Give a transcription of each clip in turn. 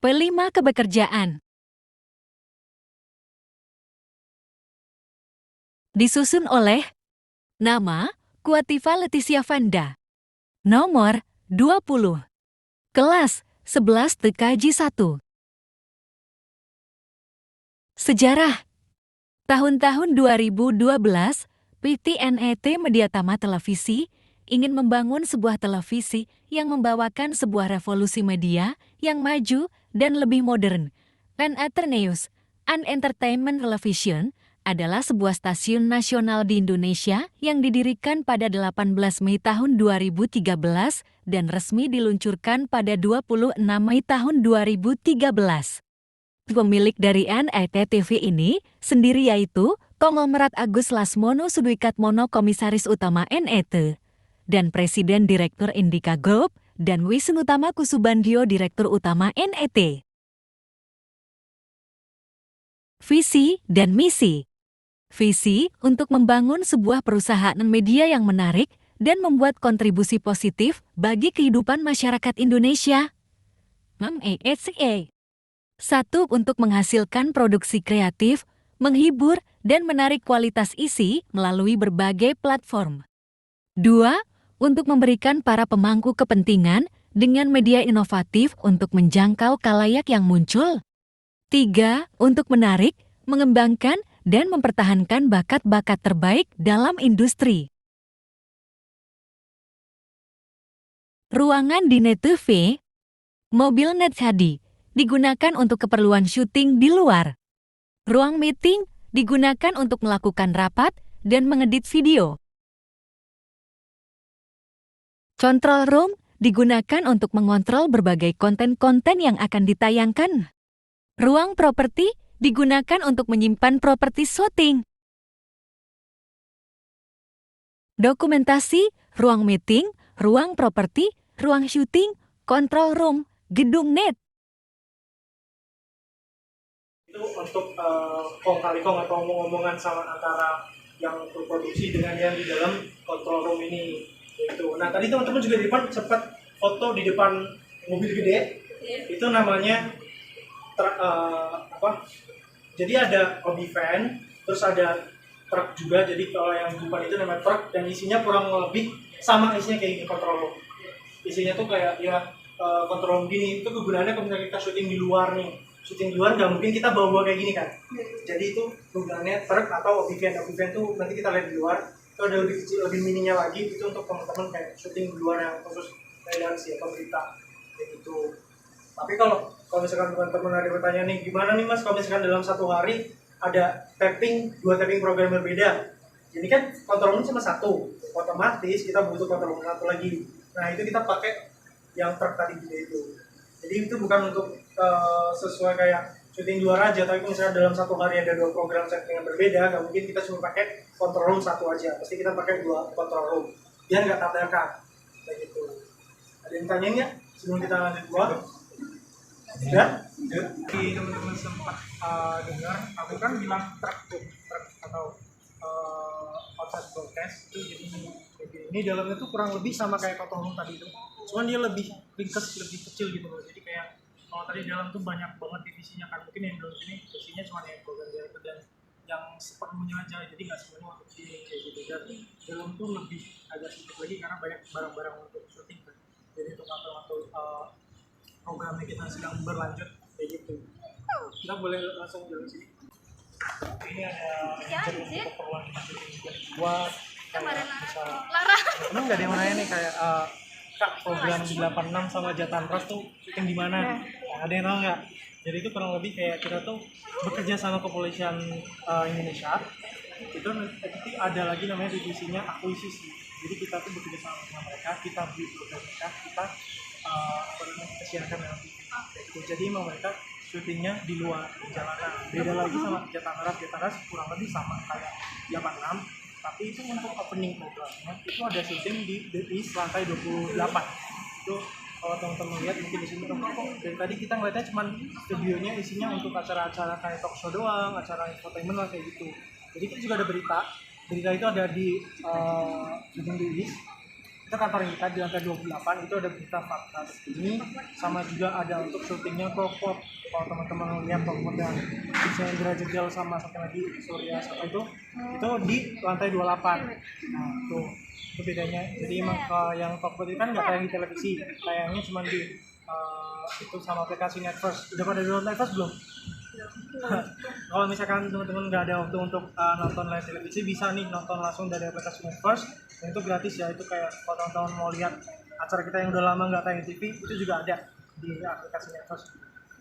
Pelima kebekerjaan. Disusun oleh nama, Kuativa Leticia Vanda. Nomor 20. Kelas 11 TKJ 1. Sejarah. Tahun-tahun 2012, PT NET Mediatama Televisi ingin membangun sebuah televisi yang membawakan sebuah revolusi media yang maju dan lebih modern. NET News and Entertainment Television adalah sebuah stasiun nasional di Indonesia yang didirikan pada 18 Mei tahun 2013 dan resmi diluncurkan pada 26 Mei tahun 2013. Pemilik dari NET TV ini sendiri yaitu konglomerat Agus Lasmono Sudwikatmono Komisaris Utama NET dan Presiden Direktur Indika Group dan Wisnutama Kusubandio Direktur Utama NET. Visi dan misi. Visi untuk membangun sebuah perusahaan media yang menarik dan membuat kontribusi positif bagi kehidupan masyarakat Indonesia. Satu, untuk menghasilkan produksi kreatif, menghibur, dan menarik kualitas isi melalui berbagai platform. 2. Untuk memberikan para pemangku kepentingan dengan media inovatif untuk menjangkau khalayak yang muncul. 3. Untuk menarik, mengembangkan, dan mempertahankan bakat-bakat terbaik dalam industri. Ruangan di NET TV. Mobil NET Hadi digunakan untuk keperluan syuting di luar. Ruang meeting digunakan untuk melakukan rapat dan mengedit video. Control room digunakan untuk mengontrol berbagai konten-konten yang akan ditayangkan. Ruang properti digunakan untuk menyimpan properti syuting. Dokumentasi, ruang meeting, ruang properti, ruang syuting, control room, gedung NET. Itu untuk kong kali kong atau omong-omongan sama antara yang berproduksi dengan yang di dalam control room ini gitu. Nah tadi teman-teman juga di depan sempat foto di depan mobil gede, itu namanya jadi ada hobby van, terus ada truk juga. Jadi kalau yang di depan itu namanya truk dan isinya kurang lebih sama isinya kayak control room. Isinya tuh kayak ya control room gini. Itu kegunaannya kalau misalnya kita syuting di luar nih. Syuting di luar nggak mungkin kita bawa kayak gini kan. Jadi itu gunanya truk atau hobby van tuh nanti kita lihat di luar. Itu ada lebih kecil, lebih mininya lagi. Itu untuk teman-teman kayak syuting di luar yang khusus freelance atau berita kayak gitu. Tapi kalau misalkan teman-teman ada pertanyaan nih, gimana nih mas kalau misalkan dalam satu hari ada dua tapping program berbeda. Jadi kan control room cuma satu, otomatis kita butuh control room satu lagi. Nah itu kita pakai yang truk tadi itu. Jadi itu bukan untuk sesuai kayak syuting luar aja, tapi misalnya dalam satu hari ada dua program setting yang berbeda, nggak mungkin kita cuma pakai control room satu aja, pasti kita pakai dua control room biar nggak tabrakan kayak gitu. Ada yang tanya nggak sebelum kita lanjut buat? Ya? Jadi teman-teman sempat dengar, aku kan bilang truk atau outside broadcast itu jadi ini dalamnya tuh kurang lebih sama kayak control room tadi itu, cuman dia lebih ringkas, lebih kecil gitu loh. Jadi kayak kalau tadi dalam tuh banyak banget divisinya kan, mungkin yang dalam sini divisinya cuma yang program director dan yang sepenuhnya aja, jadi nggak semuanya untuk sini kayak gitu. Dan dalam tuh lebih agak sedikit lagi karena banyak barang-barang untuk syuting kan, jadi untuk atur programnya kita sedang berlanjut kayak gitu. Kita boleh langsung jalan sini. Ini ada untuk keperluan kita syuting buat bisa. Emang nggak ada yang nanya nih kayak kak program 86 sama Jatan Ras tuh syuting di mana? Nah, ada yang tahu nggak? Jadi itu kurang lebih kayak kita tuh bekerja sama kepolisian Indonesia. Itu nanti ada lagi namanya divisinya akuisisi. Jadi kita tuh bekerja sama dengan mereka, kita beli program mereka, kita kita siarkan dengan TV. Gitu. Jadi memang mereka syutingnya di luar di jalanan. Beda lagi sama Jatan Ras kurang lebih sama kayak 86. Tapi itu untuk opening programnya itu ada syuting di lantai 28. Itu kalau teman-teman lihat mungkin di sini kok dari tadi kita ngeliatnya cuman studionya isinya untuk acara-acara kayak talk show doang, acara infotainment lah kayak gitu. Jadi kita juga ada berita itu ada di syuting di IS. itu kantor kita di lantai 28 itu ada berita fakta ini, sama juga ada untuk syutingnya Clockwork. Kalau teman-teman lihat Clockwork yang bisa Indra Jegel sama satu lagi Surya Sato itu di lantai 28. Nah itu bedanya. Jadi emang yang Clockwork itu kan nggak tayang di televisi, tayangnya cuma di itu sama aplikasi Netflix. Udah pada download Netflix belum? Kalau misalkan teman-teman nggak ada waktu untuk nonton live televisi, bisa nih nonton langsung dari aplikasi Netflix, dan itu gratis ya. Itu kayak kalau teman-teman mau lihat acara kita yang udah lama nggak tayang di TV, itu juga ada di aplikasi Netflix.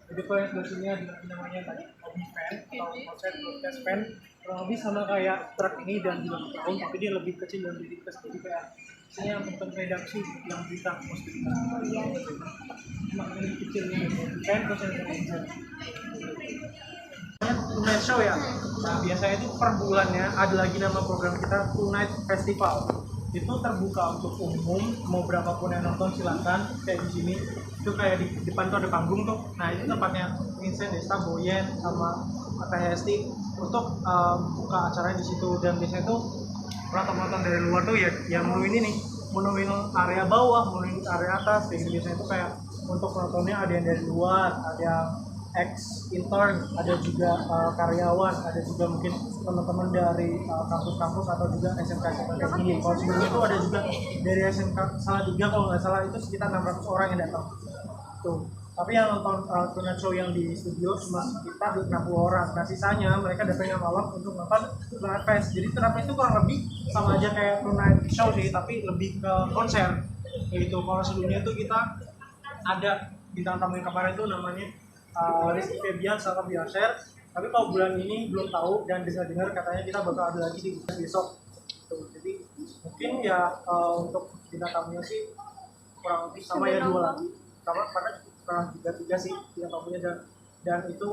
Jadi kalau yang sebelah sini ada namanya tadi hobby fan atau konsep broadcast fan, kurang lebih sama kayak truk ini dan juga tahun, tapi dia lebih kecil dan lebih kecil. Jadi kayak misalnya yang tentang redaksi yang berita mesti kita lebih kecil nih fan terus yang Tonight Show ya. Nah biasanya itu per bulannya ada lagi nama program kita Tonight Festival. Itu terbuka untuk umum, mau berapapun yang nonton silakan. Kayak di sini itu kayak di depan tuh ada panggung tuh. Nah itu tempatnya Vincent, Desta, Boyen sama Teh Hesti untuk buka acaranya di situ. Dan biasanya tuh penonton dari luar tuh ya yang menuin ini nih, menuin area bawah, menuin area atas. Kayak biasanya itu kayak untuk penontonnya ada yang dari luar, ada yang ex-intern, ada juga karyawan, ada juga mungkin teman-teman dari kampus-kampus atau juga SMK-SMK kayak gini. Kalau sebelumnya itu ada juga dari SMK Salatiga kalau nggak salah, itu sekitar 600 orang yang datang. Tuh. Tapi yang nonton Tonight Show yang di studio cuma sekitar 60 orang. Nah sisanya mereka datangnya malam untuk nonton Tonight Fest. Jadi Tonight Fest itu kurang lebih sama aja kayak Tonight Show sih, tapi lebih ke konser. Gitu. Kalau sebelumnya itu kita ada bintang tamu yang kemarin itu namanya Rizky Febian sama Biaser. Tapi kalau bulan ini belum tahu, dan bisa dengar katanya kita bakal ada lagi di besok. Tuh, jadi mungkin ya untuk bintang tamunya sih kurang lebih sama ya 2 lagi. Karena kurang 3 sih bintang tamunya, dan itu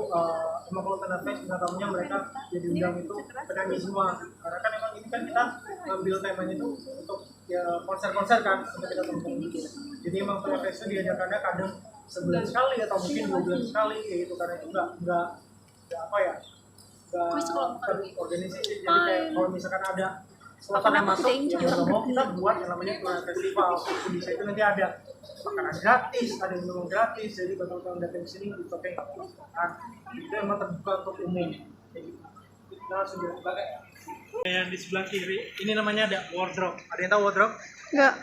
emang kalau Tonight Fest bintang tamunya mereka jadi undang itu penyanyi semua. Karena kan emang ini kan kita ambil temanya itu untuk ya konser-konser kan untuk kita tonton gitu. Jadi emang Tonight Fest itu diadakannya kadang sebulan sekali atau mungkin 2 bulan sekali kayak gitu, karena itu nggak apa ya, nggak organisasi. Jadi kayak kalau misalkan ada slot yang masuk ya nggak mau kita buat yang namanya festival. Itu bisa itu nanti ada makanan gratis, ada minum gratis, jadi betul-betul datang ke sini gitu kayak itu emang terbuka untuk umum kayak gitu. Kita sudah pakai yang di sebelah kiri ini namanya ada wardrobe. Ada yang tahu wardrobe? Enggak.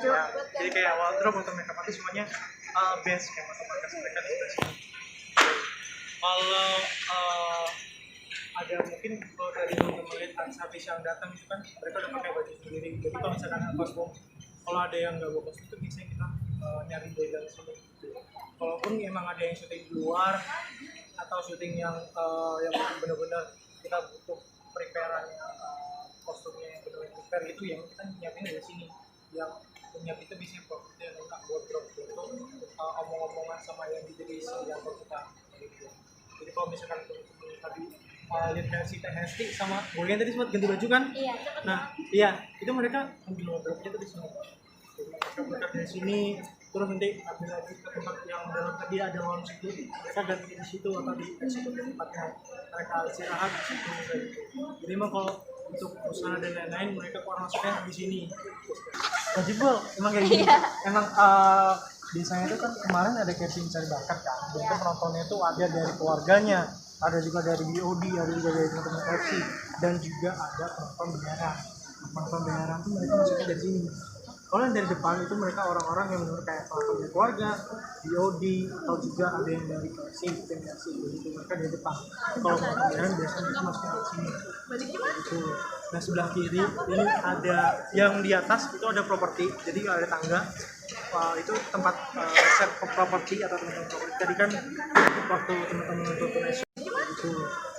Ya, jadi kayak wardrobe untuk makeup artist semuanya best kayak makeup mereka di sebelah sini. Kalau ada mungkin kalau dari teman-teman lihat artis yang datang itu kan mereka udah pakai baju sendiri. Jadi kalau misalkan kostum, kalau ada yang nggak bawa kostum itu biasanya kita nyari dari dalam sini. Walaupun emang ada yang syuting di luar atau syuting yang benar-benar kita butuh prepareannya, kostumnya yang benar-benar prepare itu yang kita nyiapin dari sini. Yang penyiap itu bisa profitnya nggak wardrobe itu omong-omongan sama yang jadi yang kita gitu. Jadi kalau misalkan tadi lihat versi Teh Hesti sama Boyan tadi sempat ganti baju kan? Iya. Nah, iya itu mereka ambil wardrobe-nya tuh di sini. Jadi mereka berangkat dari sini, terus nanti ambil lagi ke tempat yang dalam tadi ada lounge itu, mereka ganti di situ atau di situ tempatnya mereka istirahat di situ kayak gitu. Jadi emang kalau untuk usaha dan lain-lain mereka keluar masuknya di sini. Wajibul, emang kayak gini. Emang biasanya itu kan kemarin ada casting cari bakat kan, dan penontonnya itu ada dari keluarganya, ada juga dari BOD, ada juga dari teman-teman FC, dan juga ada penonton beneran. Penonton beneran tuh mereka masuknya dari sini. Kalau yang dari depan itu mereka orang-orang yang benar kayak penonton dari keluarga, BOD, atau juga ada yang dari KFC, tim KFC, gitu mereka dari depan. Kalau penonton beneran biasanya mereka masuknya dari sini. Gitu. Nah sebelah kiri ini ada yang di atas itu ada properti, jadi ada tangga. Itu tempat set properti atau teman-teman properti. Tadi kan waktu teman-teman nonton Tonight Show gitu.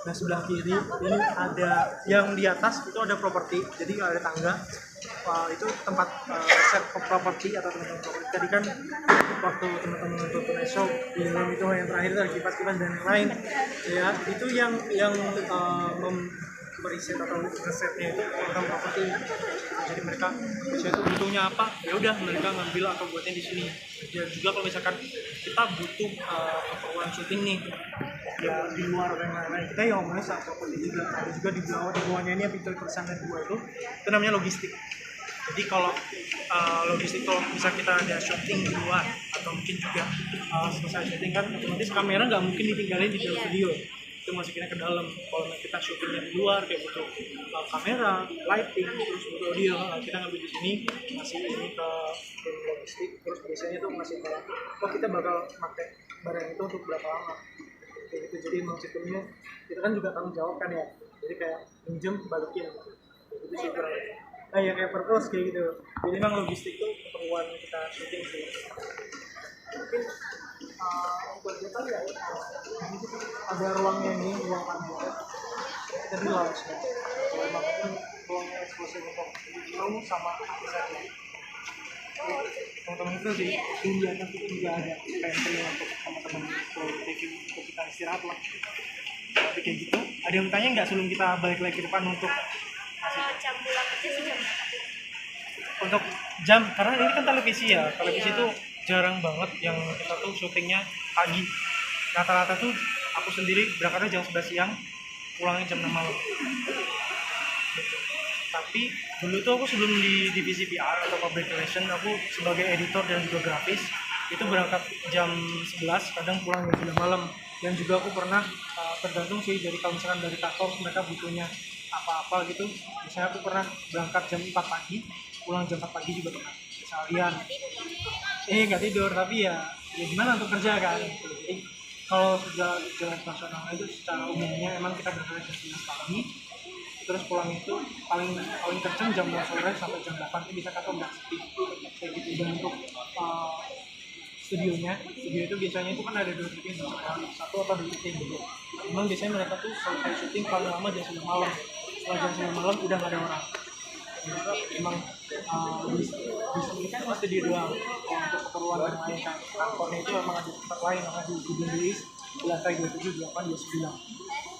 Nah sebelah kiri ini ada yang di atas itu ada properti, jadi ada tangga. Itu tempat set properti atau teman-teman properti. Tadi kan waktu teman-teman nonton Tonight Show di dalam itu yang terakhir itu ada kipas-kipas dan lain-lain. Ya itu yang beriset atau resepnya itu program properti. Jadi mereka saya tuh butuhnya apa, ya udah mereka ngambil atau buatnya di sini. Dan juga kalau misalkan kita butuh keperluan syuting nih ya di luar dan lain-lain, kita yang ngomongnya soal properti juga. Ada juga di bawahnya ini yang pintu persaingan dua itu namanya logistik. Jadi kalau logistik kalau bisa kita ada syuting di luar atau mungkin juga selesai syuting kan otomatis kamera nggak mungkin ditinggalin di dalam video, itu masukinnya ke dalam. Kalau kita syutingnya di luar kayak butuh kamera, lighting, terus butuh audio, kita ngambil di sini, ngasih ini ke tim logistik, terus biasanya tuh ngasih barang, oh kita bakal pakai barang itu untuk berapa lama kayak gitu. Jadi emang sistemnya kita kan juga tanggung jawab kan ya, jadi kayak minjem balikin itu sih kurang lebih. Nah ya kayak purpose kayak gitu, jadi emang logistik tuh keperluan kita syuting sih. Mungkin buat kita ya ada ruangnya ini, ruang tamu jadi lounge ya, emang itu ruangnya eksklusif untuk tamu sama artis. Teman-teman itu di atas itu juga ada pantry untuk teman-teman kalau untuk kita istirahat lah. Tapi kayak gitu, ada yang bertanya nggak sebelum kita balik lagi ke depan untuk Jam pulang kerja sih jam berapa? untuk jam, karena ini kan televisi ya, televisi itu jarang banget yang kita tuh syutingnya pagi. Rata-rata tuh aku sendiri berangkatnya jam 11 siang, pulangnya jam 6 malam. Tapi dulu tuh aku sebelum di divisi PR atau public relation, aku sebagai editor dan juga grafis itu berangkat jam 11, kadang pulang jam 9 malam. Dan juga aku pernah tergantung sih, jadi kalau misalkan dari kantor mereka butuhnya apa-apa gitu, misalnya aku pernah berangkat jam 4 pagi, pulang jam 4 pagi juga pernah seharian. Nggak tidur, tapi ya gimana untuk kerja kan gitu. Jadi kalau sudah jalan nasional itu secara umumnya emang kita berangkat jam 9 pagi, terus pulang itu paling kenceng jam 2 sore sampai jam 8 itu bisa kantor nggak sepi kayak gitu. Dan untuk studio itu biasanya itu kan ada 2 syuting, satu atau 2 syuting gitu. Memang biasanya mereka tuh selesai syuting paling lama jam 9 malam, setelah jam 9 malam udah nggak ada orang. Emang bisa ini kan masih studio doang. Untuk keperluan yang lain kan kantornya itu memang ada tempat lain, namanya di gedung di lantai 27, 28, 29.